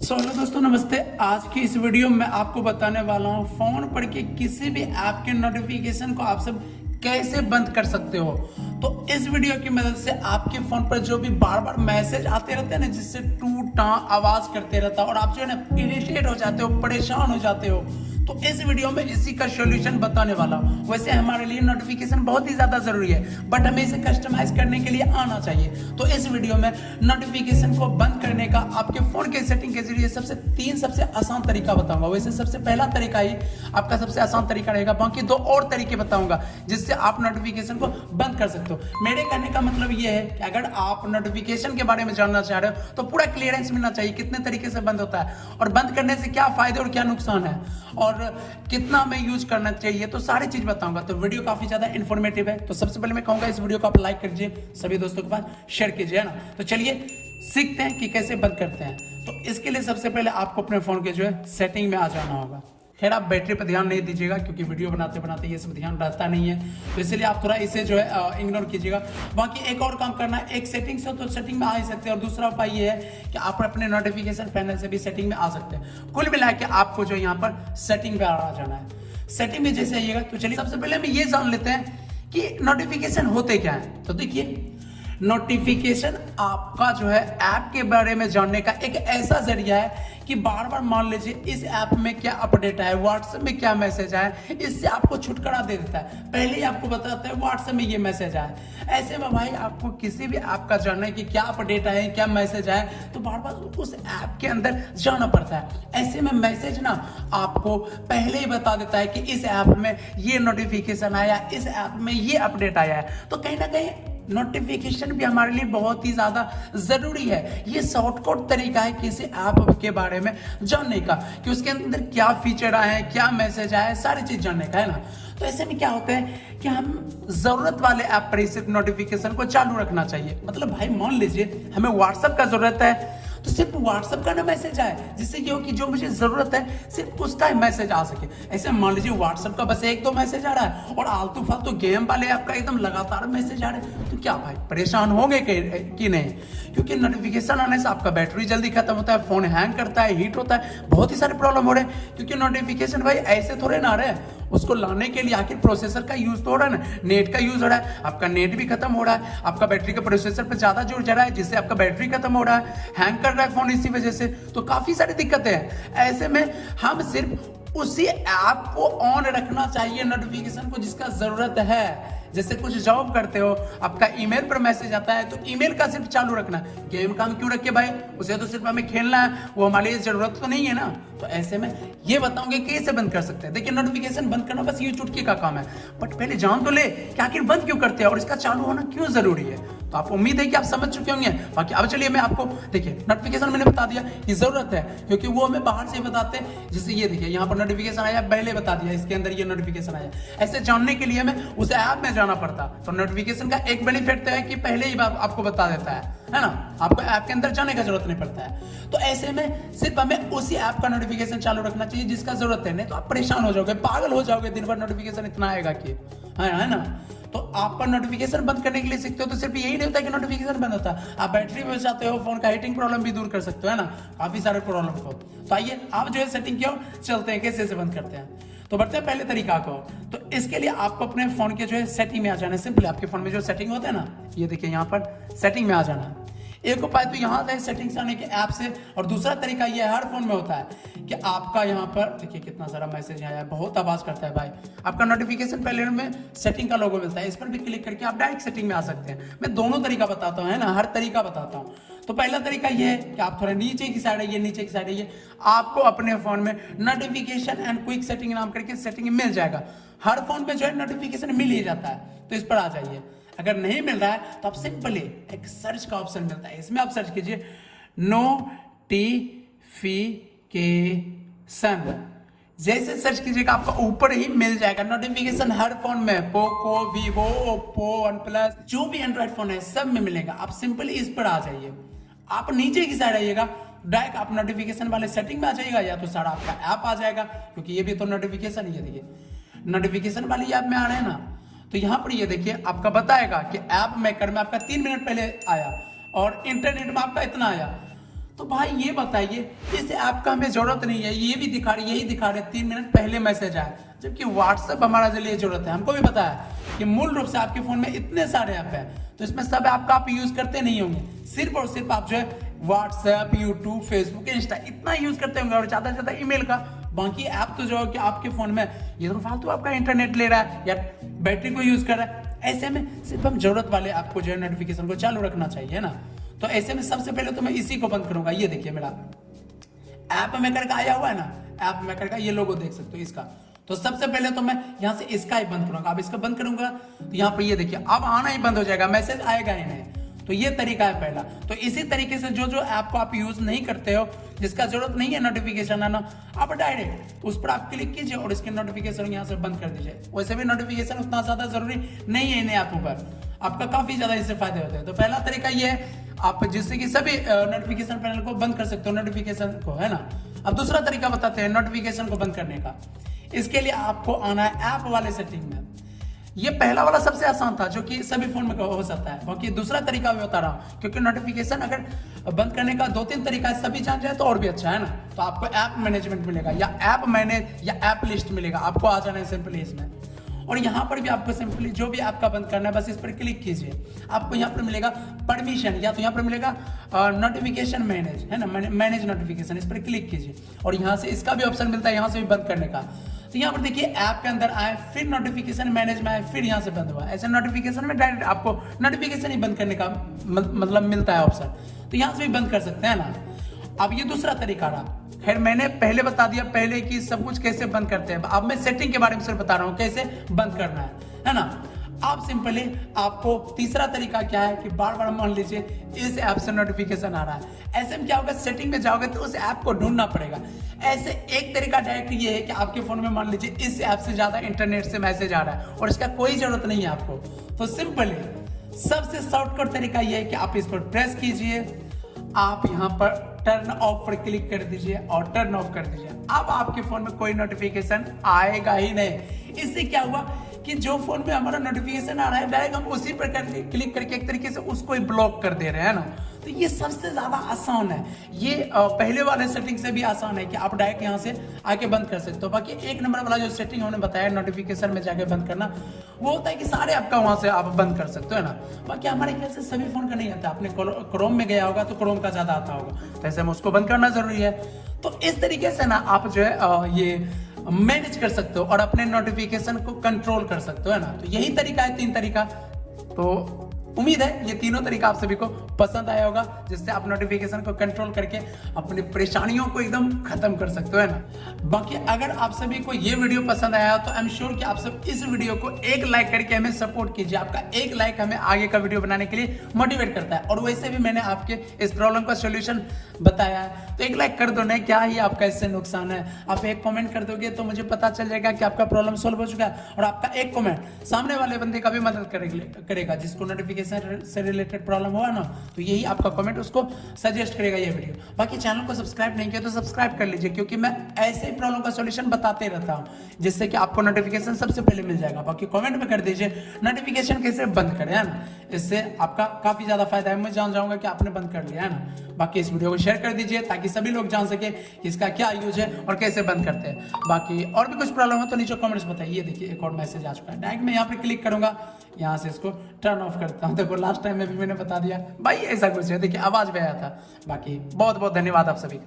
Hello दोस्तों, नमस्ते। आज की इस वीडियो में आपको बताने वाला हूँ फोन पर के किसी भी ऐप के नोटिफिकेशन को आप सब कैसे बंद कर सकते हो। तो इस वीडियो की मदद से आपके फोन पर जो भी बार बार मैसेज आते रहते हैं ना, जिससे टू टा आवाज करते रहता है और आप जो है ना इरिटेट हो जाते हो, परेशान हो जाते हो, तो इस वीडियो में इसी का सॉल्यूशन बताने वाला हूं। वैसे हमारे लिए नोटिफिकेशन बहुत ही ज्यादा जरूरी है, बट हमें इसे कस्टमाइज करने के लिए आना चाहिए। तो इस वीडियो में नोटिफिकेशन को बंद करने का आपके फोन के सेटिंग के जरिए सबसे आसान तरीका बताऊंगा। वैसे सबसे पहला तरीका ही आपका सबसे आसान तरीका रहेगा, बाकी दो और तरीके बताऊंगा जिससे आप नोटिफिकेशन को बंद कर सकते हो। मेरे कहने का मतलब यह है कि अगर आप नोटिफिकेशन के बारे में जानना चाह रहे हो तो पूरा क्लियरेंस मिलना चाहिए, कितने तरीके से बंद होता है और बंद करने से क्या फायदे और क्या नुकसान है और कितना हमें यूज करना चाहिए, तो सारी चीज बताऊंगा। तो वीडियो काफी ज्यादा इंफॉर्मेटिव है। तो सबसे पहले मैं कहूंगा इस वीडियो को आप लाइक कीजिए, सभी दोस्तों के पास शेयर कीजिए, है ना। तो चलिए सीखते हैं कि कैसे बंद करते हैं। तो इसके लिए सबसे पहले आपको अपने फोन के जो है सेटिंग में आ जाना होगा। खैर, आप बैटरी पर ध्यान नहीं दीजिएगा क्योंकि वीडियो बनाते बनाते ये सब ध्यान रहता नहीं है, तो इसलिए आप थोड़ा इसे जो है इग्नोर कीजिएगा। बाकी एक और काम करना है, एक सेटिंग से तो सेटिंग में आ ही सकते हैं और दूसरा उपाय ये है कि आप अपने नोटिफिकेशन पैनल से भी सेटिंग में आ सकते हैं। कुल मिला के आपको जो यहाँ पर सेटिंग पे आ जाना है। सेटिंग में जैसे आइएगा तो चलिए सबसे पहले हम ये जान लेते हैं कि नोटिफिकेशन होते क्या है। तो देखिए, नोटिफिकेशन आपका जो है ऐप के बारे में जानने का एक ऐसा जरिया है कि बार बार मान लीजिए इस ऐप में क्या अपडेट आया, व्हाट्सएप में क्या मैसेज आया, इससे आपको छुटकारा दे देता है। पहले ही आपको बताता है व्हाट्सएप में ये मैसेज आया। ऐसे में भाई आपको किसी भी ऐप का जानना है कि क्या अपडेट आए, क्या मैसेज आए, तो बार बार उस ऐप के अंदर जाना पड़ता है। ऐसे में मैसेज ना आपको पहले ही बता देता है कि इस ऐप में ये नोटिफिकेशन आया, इस ऐप में ये अपडेट आया है। तो कहीं ना कहीं नोटिफिकेशन भी हमारे लिए बहुत ही ज्यादा जरूरी है। ये शॉर्टकट तरीका है किसी ऐप के बारे में जानने का कि उसके अंदर क्या फीचर आए हैं, क्या मैसेज आया है, सारी चीज जानने का, है ना। तो ऐसे में क्या होता है कि हम जरूरत वाले ऐप पर सिर्फ नोटिफिकेशन को चालू रखना चाहिए। मतलब भाई मान लीजिए हमें व्हाट्सएप का जरूरत है तो सिर्फ व्हाट्सएप का ना मैसेज आए, जिससे ये हो कि जो मुझे जरूरत है सिर्फ उसका ही मैसेज आ सके। ऐसे मान लीजिए व्हाट्सएप का बस एक दो मैसेज आ रहा है और आलतू फालतू गेम वाले आपका एकदम लगातार मैसेज आ रहे हैं, तो क्या भाई परेशान होंगे कि नहीं? क्योंकि नोटिफिकेशन आने से आपका बैटरी जल्दी खत्म होता है, फोन हैंग करता है, हीट होता है, बहुत ही सारे प्रॉब्लम हो रहे हैं। क्योंकि नोटिफिकेशन भाई ऐसे थोड़े ना आ रहे हैं, उसको लाने के लिए आखिर प्रोसेसर का यूज तो हो रहा है ना, नेट का यूज हो रहा है। आपका नेट भी खत्म हो रहा है, आपका बैटरी का प्रोसेसर पे ज्यादा जोर जा रहा है, जिससे आपका बैटरी खत्म हो रहा है, हैंग कर रहा है फोन इसी वजह से। तो काफी सारी दिक्कतें हैं। ऐसे में हम सिर्फ उसी ऐप को ऑन रखना चाहिए नोटिफिकेशन को जिसका जरूरत है। जैसे कुछ जॉब करते हो, आपका ईमेल पर मैसेज आता है तो ईमेल का सिर्फ चालू रखना। गेम का हम क्यों रखे भाई, उसे तो सिर्फ हमें खेलना है, वो हमारे लिए जरूरत तो नहीं है ना। तो ऐसे में ये बताऊंगे कैसे बंद कर सकते हैं। देखिए, नोटिफिकेशन बंद करना बस ये चुटकी का काम है, बट पहले जान तो ले कि आखिर बंद क्यों करते हैं और इसका चालू होना क्यों जरूरी है। तो आप उम्मीद है कि आप समझ चुके होंगे। बाकी अब चलिए मैं आपको, देखिए नोटिफिकेशन मैंने बता दिया कि जरूरत है क्योंकि वो हमें बाहर से बताते हैं। जैसे ये देखिए यहाँ पर नोटिफिकेशन आया, पहले बता दिया इसके अंदर ये नोटिफिकेशन आया। ऐसे जानने के लिए हमें उस ऐप में जाना पड़ता। तो नोटिफिकेशन का एक बेनिफिट है कि पहले ही आपको बता देता है ना, आपको ऐप के अंदर जाने का जरूरत नहीं पड़ता है। तो ऐसे में सिर्फ हमें उसी ऐप का नोटिफिकेशन चालू रखना चाहिए जिसका जरूरत है, नहीं तो आप परेशान हो जाओगे, पागल हो जाओगे, दिन भर नोटिफिकेशन इतना आएगा कि, है ना। तो आपका नोटिफिकेशन बंद करने के लिए सीखते हो तो सिर्फ यही नहीं होता कि नोटिफिकेशन बंद होता है, आप बैटरी में जाते हो, फोन का हीटिंग प्रॉब्लम भी दूर कर सकते हो, है ना, काफी सारे प्रॉब्लम को। तो आइए आप जो है सेटिंग किया चलते हैं कैसे से बंद करते हैं। तो बढ़ते हैं पहले तरीका को। तो इसके लिए आपको अपने फोन के जो है सेटिंग में आ जाना है। सिंपल, आपके फोन में जो सेटिंग होता है ना, ये देखिए यहाँ पर सेटिंग में आ जाना है। एक उपाय तो यहाँ से सेटिंग्स आने के ऐप से, और दूसरा तरीका ये हर फोन में होता है कि आपका यहाँ पर देखिए कितना सारा मैसेज आया है, बहुत आवाज करता है भाई। आपका नोटिफिकेशन पहले में सेटिंग का लोगो मिलता है, इस पर भी क्लिक करके आप डायरेक्ट सेटिंग में आ सकते हैं। मैं दोनों तरीका बताता हूँ, है ना, हर तरीका बताता हूँ। तो पहला तरीका ये है कि आप थोड़ा नीचे की साइड है, ये नीचे की साइड है, ये आपको अपने फोन में नोटिफिकेशन एंड क्विक सेटिंग नाम करके सेटिंग मिल जाएगा। हर फोन पे जो है नोटिफिकेशन मिल ही जाता है, तो इस पर आ जाइए। अगर नहीं मिल रहा है तो आप सिंपली एक सर्च का ऑप्शन मिलता है, इसमें आप सर्च कीजिए नोटिफिकेशन। जैसे सर्च कीजिएगा आपको ऊपर ही मिल जाएगा नोटिफिकेशन। हर फोन में, पोको, वीवो, ओप्पो, वनप्लस, जो भी एंड्रॉइड फोन है सब में मिलेगा। आप सिंपली इस पर आ जाइए। आप नीचे की साइड आइएगा, डायरेक्ट आप नोटिफिकेशन वाले सेटिंग में आ जाइएगा, या तो सारा आपका ऐप आ जाएगा क्योंकि ये भी तो नोटिफिकेशन ही है। देखिए नोटिफिकेशन वाली ऐप में आ रहे हैं ना, तो यहाँ पर ये देखिए आपका बताएगा कि ऐप मेकर में आपका 3 मिनट पहले आया और इंटरनेट में आपका इतना आया। तो भाई ये बताइए, इस ऐप का हमें जरूरत नहीं है, ये भी दिखा रही, यही दिखा रहे 3 मिनट पहले मैसेज आया, जबकि व्हाट्सएप हमारा के लिए जरूरत है। हमको भी पता है कि मूल रूप से आपके फोन में इतने सारे ऐप है, तो इसमें सब ऐप का आप यूज करते नहीं होंगे, सिर्फ और सिर्फ आप जो है व्हाट्सएप, यूट्यूब, फेसबुक, इंस्टा इतना यूज करते होंगे और ज्यादा से ज्यादा ईमेल का। बाकी ऐप तो जो है कि आपके फोन में ये तो फालतू आपका इंटरनेट ले रहा है या बैटरी को यूज कर रहा है। ऐसे में सिर्फ हम जरूरत वाले ऐप को जो है नोटिफिकेशन को चालू रखना चाहिए ना। तो ऐसे में सबसे पहले तो मैं इसी को बंद करूंगा। ये देखिए मेरा ऐप मेकर का आया हुआ है ना, ऐप मेकर का ये लोगो देख सकते हो इसका। तो सबसे पहले तो मैं यहाँ से इसका ही बंद करूंगा। अब इसका बंद करूंगा तो यहाँ पे ये देखिए अब आना ही बंद हो जाएगा, मैसेज आएगा ही नहीं। तो ये तरीका है पहला। तो इसी तरीके से जो ऐप को आप यूज नहीं करते हो, जिसका जरूरत नहीं है नोटिफिकेशन आना, आप डायरेक्ट उस पर आप क्लिक कीजिए और इसके नोटिफिकेशन यहाँ से बंद कर दीजिए। वैसे भी नोटिफिकेशन उतना ज्यादा जरूरी नहीं है इन ऐपों पर, आपका काफी ज्यादा इससे फायदे होते हैं। तो पहला तरीका ये है आप जिससे कि सभी नोटिफिकेशन पैनल को बंद कर सकते हो, नोटिफिकेशन को, है ना। अब दूसरा तरीका बताते हैं नोटिफिकेशन को बंद करने का। इसके लिए आपको आना है ऐप वाले सेटिंग में। ये पहला वाला सबसे आसान था जो कि सभी फोन में हो सकता है, बाकी दूसरा तरीका भी बता रहा हूं, क्योंकि नोटिफिकेशन अगर बंद करने का 2-3 तरीका है, सभी जान जाए तो और भी अच्छा है ना। तो आपको ऐप मैनेजमेंट मिलेगा या ऐप मैनेज या ऐप लिस्ट मिलेगा, आपको आ जाना है सिंपली इसमें। और यहाँ पर भी आपको सिंपली जो भी आपका बंद करना है बस इस पर क्लिक कीजिए। आपको यहाँ पर मिलेगा परमिशन, या तो यहाँ पर मिलेगा नोटिफिकेशन मैनेज, है ना, मैनेज नोटिफिकेशन, इस पर क्लिक कीजिए और यहाँ से इसका भी ऑप्शन मिलता है यहाँ से भी बंद करने का। तो यहाँ पर देखिए ऐप के अंदर आए, फिर नोटिफिकेशन मैनेज में आए, फिर यहाँ से बंद हुआ। ऐसे नोटिफिकेशन में डायरेक्ट आपको नोटिफिकेशन ही बंद करने का मतलब मिलता है ऑप्शन, तो यहाँ से भी बंद कर सकते हैं ना। अब ये दूसरा तरीका रहा। खैर मैंने पहले बता दिया पहले कि सब कुछ कैसे बंद करते हैं, अब मैं सेटिंग के बारे में सिर्फ बता रहा हूँ कैसे बंद करना है ना। आप सिंपली आपको तीसरा तरीका क्या है कि बार बार मान लीजिए इस ऐप से नोटिफिकेशन आ रहा है, ऐसे में क्या होगा, सेटिंग में जाओगे तो उस ऐप को ढूंढना पड़ेगा। ऐसे एक तरीका डायरेक्ट ये है कि आपके फोन में मान लीजिए इस ऐप से ज्यादा इंटरनेट से मैसेज आ रहा है और इसका कोई जरूरत नहीं है आपको, तो सिंपली सबसे शॉर्टकट तरीका ये है कि आप इस पर प्रेस कीजिए, आप यहाँ पर टर्न ऑफ पर क्लिक कर दीजिए और टर्न ऑफ कर दीजिए। अब आपके फोन में कोई नोटिफिकेशन आएगा ही नहीं। इससे क्या हुआ कि जो फोन में हमारा नोटिफिकेशन आ रहा है डायरेक्ट हम उसी पर क्लिक करके एक तरीके से उसको ही ब्लॉक कर दे रहे हैं ना। तो ये सबसे ज्यादा आसान है, ये पहले वाले सेटिंग से भी आसान है कि आप डायरेक्ट यहाँ से आके बंद कर सकते हो। बाकी एक नंबर वाला जो सेटिंग हमने बताया नोटिफिकेशन में जाके बंद करना, वो होता है कि सारे ऐप का वहां से आप बंद कर सकते हो, है ना। बाकी हमारे ख्याल से सभी फोन का नहीं आता, आपने क्रोम में गया होगा तो क्रोम का ज्यादा आता होगा, तो ऐसे में उसको बंद करना जरूरी है। तो इस तरीके से ना आप जो है ये मैनेज कर सकते हो और अपने नोटिफिकेशन को कंट्रोल कर सकते हो, है ना। तो यही तरीका है, 3 तरीका। तो उम्मीद है ये तीनों तरीका आप सभी को पसंद आया होगा, जिससे आप नोटिफिकेशन को कंट्रोल करके अपनी परेशानियों को एकदम खत्म कर सकते हो, है ना। बाकी अगर आप सभी को ये वीडियो पसंद आया तो आई एम श्योर कि आप सब इस वीडियो को एक लाइक करके हमें सपोर्ट कीजिए। आपका एक लाइक हमें आगे का वीडियो बनाने के लिए मोटिवेट करता है, और वैसे भी मैंने आपके इस प्रॉब्लम का सोल्यूशन बताया है, तो एक लाइक कर दो ना, क्या ही आपका इससे नुकसान है। आप एक कमेंट कर दोगे तो मुझे पता चल जाएगा कि आपका प्रॉब्लम सोल्व हो चुका है, और आपका एक कमेंट सामने वाले बंदे का भी मदद करेगा जिसको नोटिफिकेशन से रिलेटेड प्रॉब्लम हुआ ना, तो यही आपका कमेंट उसको सजेस्ट करेगा ये वीडियो। बाकी चैनल को सब्सक्राइब नहीं किया तो सब्सक्राइब कर लीजिए, क्योंकि मैं ऐसे ही प्रॉब्लम का सॉल्यूशन बताते रहता हूं, जिससे कि आपको नोटिफिकेशन सबसे पहले मिल जाएगा। बाकी कमेंट में कर दीजिए नोटिफिकेशन कैसे बंद करें, है ना, इससे आपका काफी ज्यादा फायदा है। मैं जान जाऊंगा कि आपने बंद कर लिया, है ना। बाकी इस वीडियो को शेयर कर दीजिए ताकि सभी लोग जान सके कि इसका क्या यूज है और कैसे बंद करते हैं। बाकी और भी कुछ प्रॉब्लम है तो नीचे कमेंट्स बताइए। देखिए एक और मैसेज आ चुका है, डायरेक्ट मैं यहाँ पे क्लिक करूंगा, यहाँ से इसको टर्न ऑफ करता हूँ। देखो लास्ट टाइम में भी मैंने बता दिया भाई, ऐसा कुछ है। देखिए आवाज भी आया था। बाकी बहुत बहुत धन्यवाद आप सभी का।